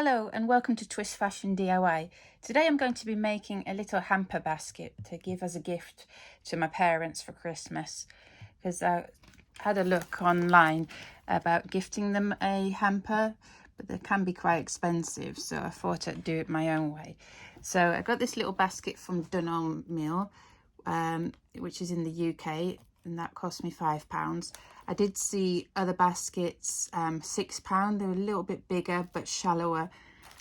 Hello and welcome to Twist Fashion DIY. Today I'm going to be making a little hamper basket to give as a gift to my parents for Christmas, because I had a look online about gifting them a hamper, but they can be quite expensive, so I thought I'd do it my own way. So I got this little basket from Dunelm Mill, which is in the UK, and that cost me £5. I did see other baskets, £6. They were a little bit bigger but shallower,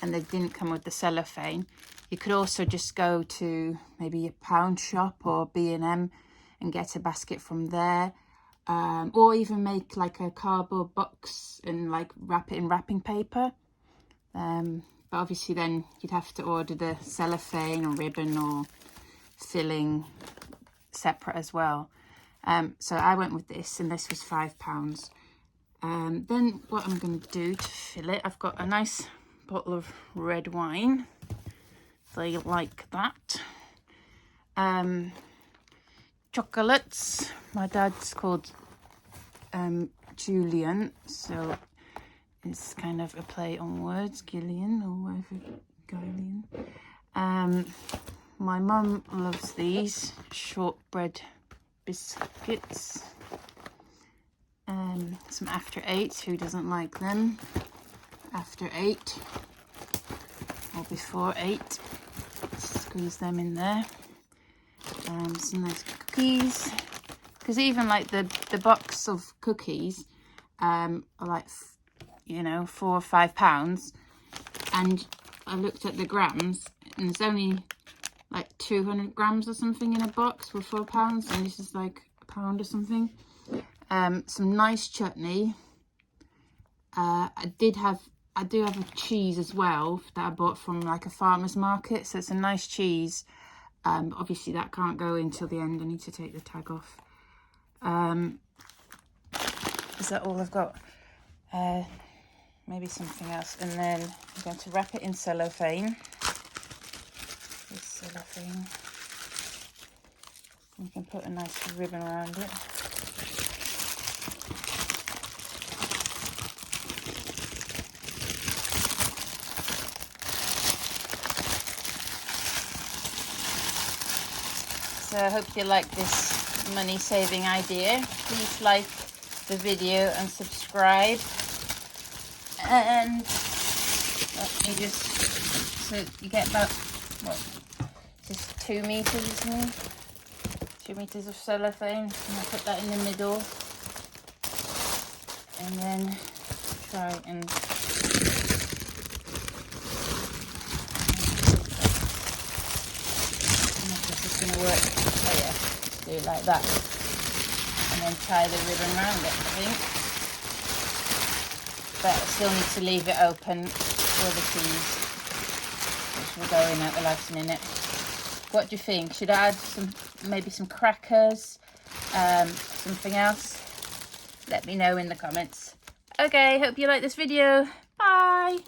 and they didn't come with the cellophane. You could also just go to maybe a pound shop or B&M and get a basket from there, or even make like a cardboard box and like wrap it in wrapping paper. But obviously then you'd have to order the cellophane or ribbon or filling separate as well. So I went with this, and this was £5. Then what I'm going to do to fill it, I've got a nice bottle of red wine. They like that. Chocolates. My dad's called Julian, so it's kind of a play on words, Gillian or whatever, Gillian. My mum loves these shortbread biscuits. Some after eights, who doesn't like them? After 8 or before 8, squeeze them in there. Some nice cookies, because even like the box of cookies are like, you know, £4 or £5, and I looked at the grams and there's only like 200 grams or something in a box for £4, and this is like £1 or something. Some nice chutney. I do have a cheese as well that I bought from like a farmer's market, so it's a nice cheese. Obviously that can't go in till the end. I need to take the tag off. Is that all I've got? Maybe something else, and then I'm going to wrap it in cellophane. This cellophane. You can put a nice ribbon around it. So I hope you like this money saving idea. Please like the video and subscribe. And let me just, so you get about, what, just 2 meters, isn't it? 2 meters of cellophane, and I'll put that in the middle. And then try and going to work. Oh yeah, just do it like that, and then tie the ribbon around it, I think. But I still need to leave it open for the cheese, which will go in at the last minute. What do you think? Should I add maybe some crackers, something else? Let me know in the comments. Okay, hope you like this video. Bye.